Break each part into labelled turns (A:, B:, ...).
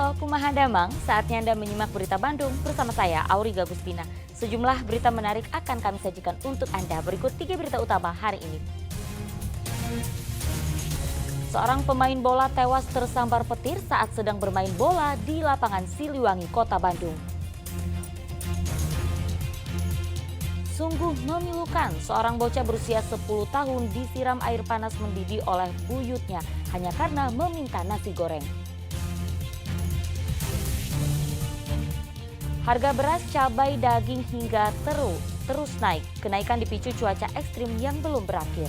A: Halo Kumaha Damang, saatnya Anda menyimak berita Bandung bersama saya, Auriga Guspina. Sejumlah berita menarik akan kami sajikan untuk Anda. Berikut 3 berita utama hari ini. Seorang pemain bola tewas tersambar petir saat sedang bermain bola di lapangan Siliwangi, Kota Bandung. Sungguh memilukan, seorang bocah berusia 10 tahun disiram air panas mendidih oleh buyutnya hanya karena meminta nasi goreng. Harga beras, cabai, daging hingga terus naik. Kenaikan dipicu cuaca ekstrim yang belum berakhir.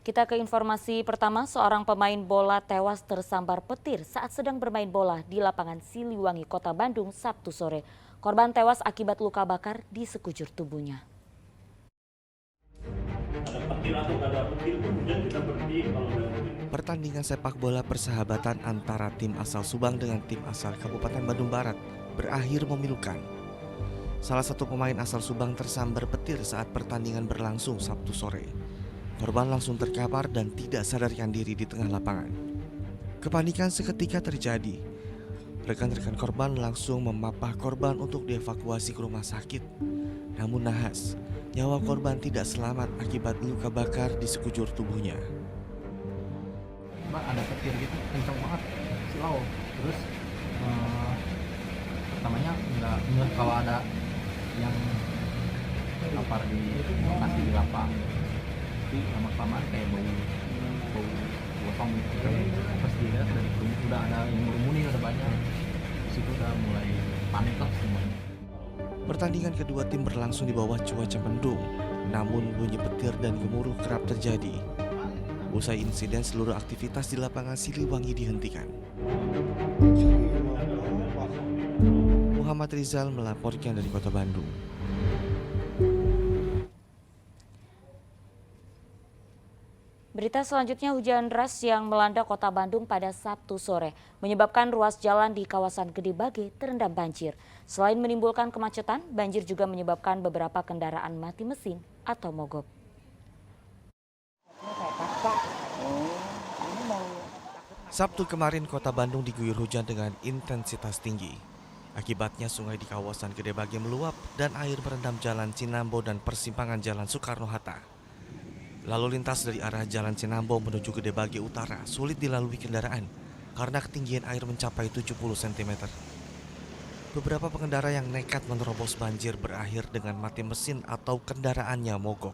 A: Kita ke informasi pertama, seorang pemain bola tewas tersambar petir saat sedang bermain bola di lapangan Siliwangi, Kota Bandung, Sabtu sore. Korban tewas akibat luka bakar di sekujur tubuhnya.
B: Pertandingan sepak bola persahabatan antara tim asal Subang dengan tim asal Kabupaten Bandung Barat berakhir memilukan. Salah satu pemain asal Subang tersambar petir saat pertandingan berlangsung Sabtu sore. Korban langsung terkapar dan tidak sadarkan diri di tengah lapangan. Kepanikan seketika terjadi. Rekan-rekan korban langsung memapah korban untuk dievakuasi ke rumah sakit. Namun nahas, nyawa korban tidak selamat akibat luka bakar di sekujur tubuhnya.
C: Mbak, ada petir gitu kencang banget silau, terus pertamanya nggak ngeh kalau ada yang lapar di lokasi di lapang, tapi lama-kelamaan kayak bau gosong gitu kan. Pas dilihat udah ada yang berumuni, udah banyak, di situ udah mulai panik lah semuanya.
B: Pertandingan kedua tim berlangsung di bawah cuaca mendung, namun bunyi petir dan gemuruh kerap terjadi. Usai insiden, seluruh aktivitas di lapangan Siliwangi dihentikan. Muhammad Rizal melaporkan dari Kota Bandung.
A: Berita selanjutnya, hujan deras yang melanda Kota Bandung pada Sabtu sore menyebabkan ruas jalan di kawasan Gede Bage terendam banjir. Selain menimbulkan kemacetan, banjir juga menyebabkan beberapa kendaraan mati mesin atau mogok.
B: Sabtu kemarin Kota Bandung diguyur hujan dengan intensitas tinggi. Akibatnya sungai di kawasan Gede Bage meluap dan air merendam jalan Cinambo dan persimpangan jalan Soekarno-Hatta. Lalu lintas dari arah jalan Cinambo menuju Gede Bage Utara sulit dilalui kendaraan karena ketinggian air mencapai 70 cm. Beberapa pengendara yang nekat menerobos banjir berakhir dengan mati mesin atau kendaraannya mogok.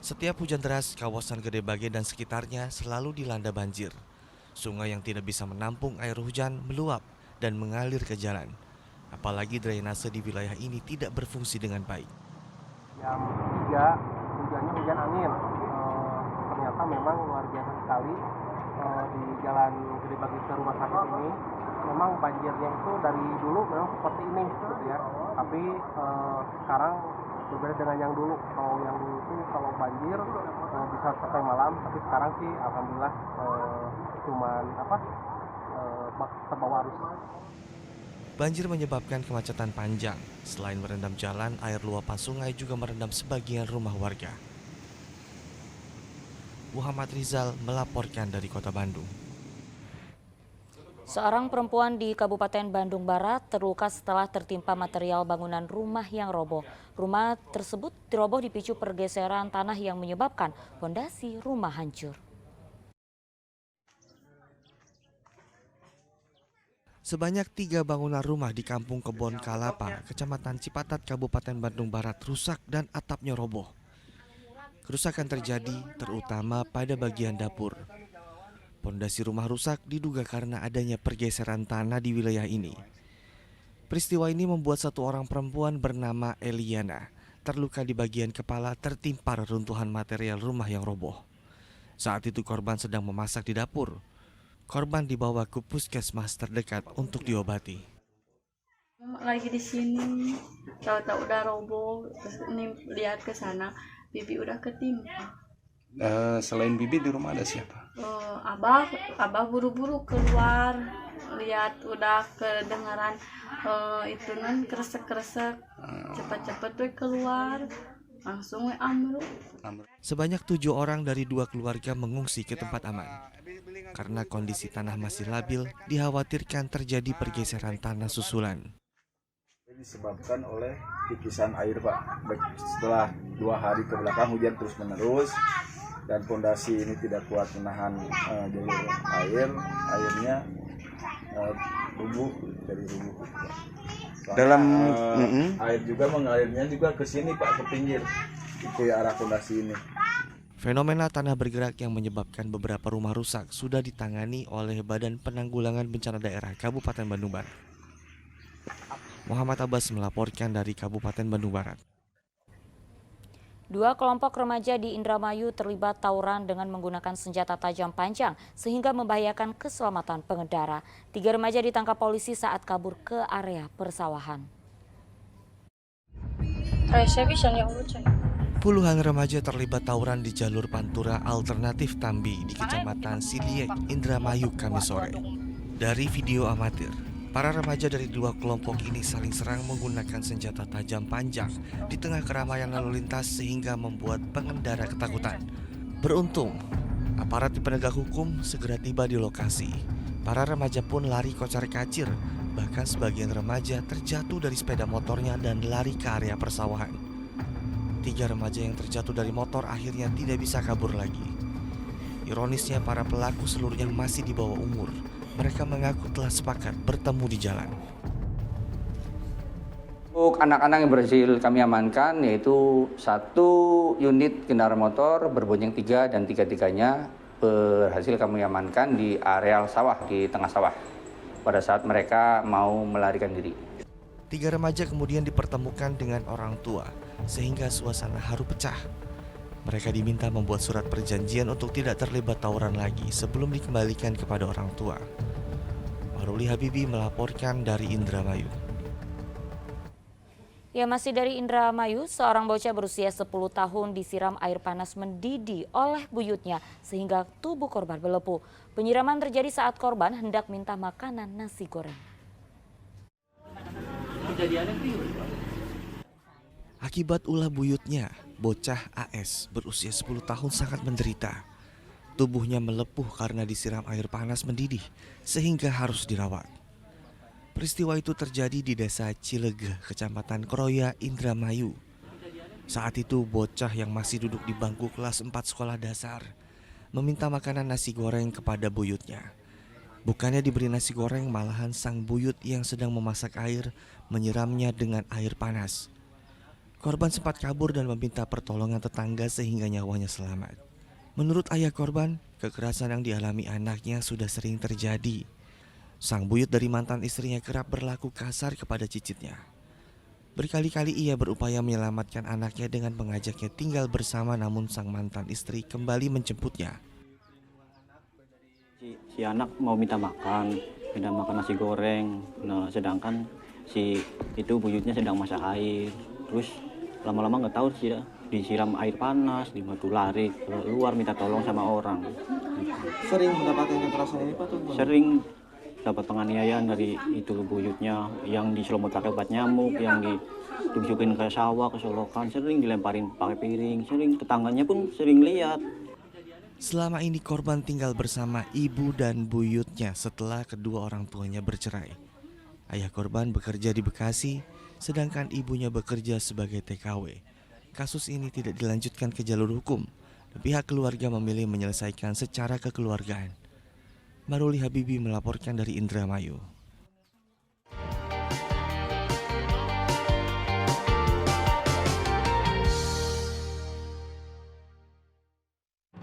B: Setiap hujan deras, kawasan Gede Bage dan sekitarnya selalu dilanda banjir. Sungai yang tidak bisa menampung air hujan meluap dan mengalir ke jalan. Apalagi drainase di wilayah ini tidak berfungsi dengan baik.
D: Jam 3 hujannya hujan angin. Ternyata memang luar biasa sekali di jalan Gede Bage ke rumah sakit ini. Memang banjirnya itu dari dulu memang seperti ini gitu ya. Tapi sekarang berbeda dengan yang dulu. Kalau yang dulu itu kalau banjir bisa sampai malam, tapi sekarang sih alhamdulillah cuman terbawa arus.
B: Banjir menyebabkan kemacetan panjang. Selain merendam jalan, air luapan sungai juga merendam sebagian rumah warga. Muhammad Rizal melaporkan dari Kota Bandung.
A: Seorang perempuan di Kabupaten Bandung Barat terluka setelah tertimpa material bangunan rumah yang roboh. Rumah tersebut diroboh dipicu pergeseran tanah yang menyebabkan fondasi rumah hancur.
B: Sebanyak 3 bangunan rumah di Kampung Kebon Kalapa, Kecamatan Cipatat, Kabupaten Bandung Barat rusak dan atapnya roboh. Kerusakan terjadi terutama pada bagian dapur. Pondasi rumah rusak diduga karena adanya pergeseran tanah di wilayah ini. Peristiwa ini membuat satu orang perempuan bernama Eliana terluka di bagian kepala tertimpa reruntuhan material rumah yang roboh. Saat itu korban sedang memasak di dapur. Korban dibawa ke puskesmas terdekat untuk diobati.
E: Lagi di sini, tahu-tahu udah roboh, terus ini lihat ke sana, bibi udah ketimpa.
F: Selain bibi di rumah ada siapa?
E: Abah buru-buru keluar, lihat udah kedengaran itu kresek-kresek, cepat-cepat tuh keluar, langsung ambruk.
B: Sebanyak 7 orang dari 2 keluarga mengungsi ke tempat aman. Karena kondisi tanah masih labil, dikhawatirkan terjadi pergeseran tanah susulan.
G: Disebabkan oleh tipisan air, Pak. Setelah 2 hari ke belakang hujan terus menerus dan fondasi ini tidak kuat menahan jalur air, airnya rubuh dari rubuh.
F: Dalam
G: air juga mengalirnya juga ke sini, Pak, ke pinggir ke arah fondasi ini.
B: Fenomena tanah bergerak yang menyebabkan beberapa rumah rusak sudah ditangani oleh Badan Penanggulangan Bencana Daerah Kabupaten Bandung Barat. Muhammad Abbas melaporkan dari Kabupaten Bandung Barat.
A: 2 kelompok remaja di Indramayu terlibat tawuran dengan menggunakan senjata tajam panjang sehingga membahayakan keselamatan pengendara. 3 remaja ditangkap polisi saat kabur ke area persawahan.
B: Puluhan remaja terlibat tawuran di jalur Pantura Alternatif Tambi di Kecamatan Siliek, Indramayu, Kamis sore. Dari video amatir, para remaja dari 2 kelompok ini saling serang menggunakan senjata tajam panjang di tengah keramaian lalu lintas sehingga membuat pengendara ketakutan. Beruntung, aparat penegak hukum segera tiba di lokasi. Para remaja pun lari kocar-kacir, bahkan sebagian remaja terjatuh dari sepeda motornya dan lari ke area persawahan. 3 remaja yang terjatuh dari motor akhirnya tidak bisa kabur lagi. Ironisnya, para pelaku seluruhnya masih di bawah umur. Mereka mengaku telah sepakat bertemu di jalan.
C: Untuk anak-anak yang berhasil kami amankan yaitu 1 unit kendaraan motor berboncengan 3 dan 3-tiganya berhasil kami amankan di areal sawah, di tengah sawah pada saat mereka mau melarikan diri.
B: 3 remaja kemudian dipertemukan dengan orang tua sehingga suasana haru pecah. Mereka diminta membuat surat perjanjian untuk tidak terlibat tawuran lagi sebelum dikembalikan kepada orang tua. Maruli Habibi melaporkan dari Indramayu.
A: Ya, masih dari Indramayu, seorang bocah berusia 10 tahun disiram air panas mendidih oleh buyutnya sehingga tubuh korban melepuh. Penyiraman terjadi saat korban hendak minta makanan nasi goreng.
B: Akibat ulah buyutnya, bocah AS berusia 10 tahun sangat menderita. Tubuhnya melepuh karena disiram air panas mendidih sehingga harus dirawat. Peristiwa itu terjadi di Desa Cilegeh, Kecamatan Kroya, Indramayu. Saat itu bocah yang masih duduk di bangku kelas 4 sekolah dasar meminta makanan nasi goreng kepada buyutnya. Bukannya diberi nasi goreng, malahan sang buyut yang sedang memasak air menyiramnya dengan air panas. Korban sempat kabur dan meminta pertolongan tetangga sehingga nyawanya selamat. Menurut ayah korban, kekerasan yang dialami anaknya sudah sering terjadi. Sang buyut dari mantan istrinya kerap berlaku kasar kepada cicitnya. Berkali-kali ia berupaya menyelamatkan anaknya dengan mengajaknya tinggal bersama, namun sang mantan istri kembali menjemputnya.
H: Si anak mau minta makan nasi goreng. Nah, sedangkan si itu buyutnya sedang masak air. Terus lama-lama nggak tahu sih, disiram air panas, dibantu lari keluar minta tolong sama orang.
I: Sering mendapatkan kekerasan ini, Pak?
H: Sering dapat penganiayaan dari itu buyutnya, yang diselomot pakai obat nyamuk, yang ditunjukin ke sawah, ke solokan, sering dilemparin pakai piring, sering tetangganya pun sering lihat.
B: Selama ini korban tinggal bersama ibu dan buyutnya setelah kedua orang tuanya bercerai. Ayah korban bekerja di Bekasi, sedangkan ibunya bekerja sebagai TKW. Kasus ini tidak dilanjutkan ke jalur hukum. Pihak keluarga memilih menyelesaikan secara kekeluargaan. Maruli Habibi melaporkan dari Indramayu.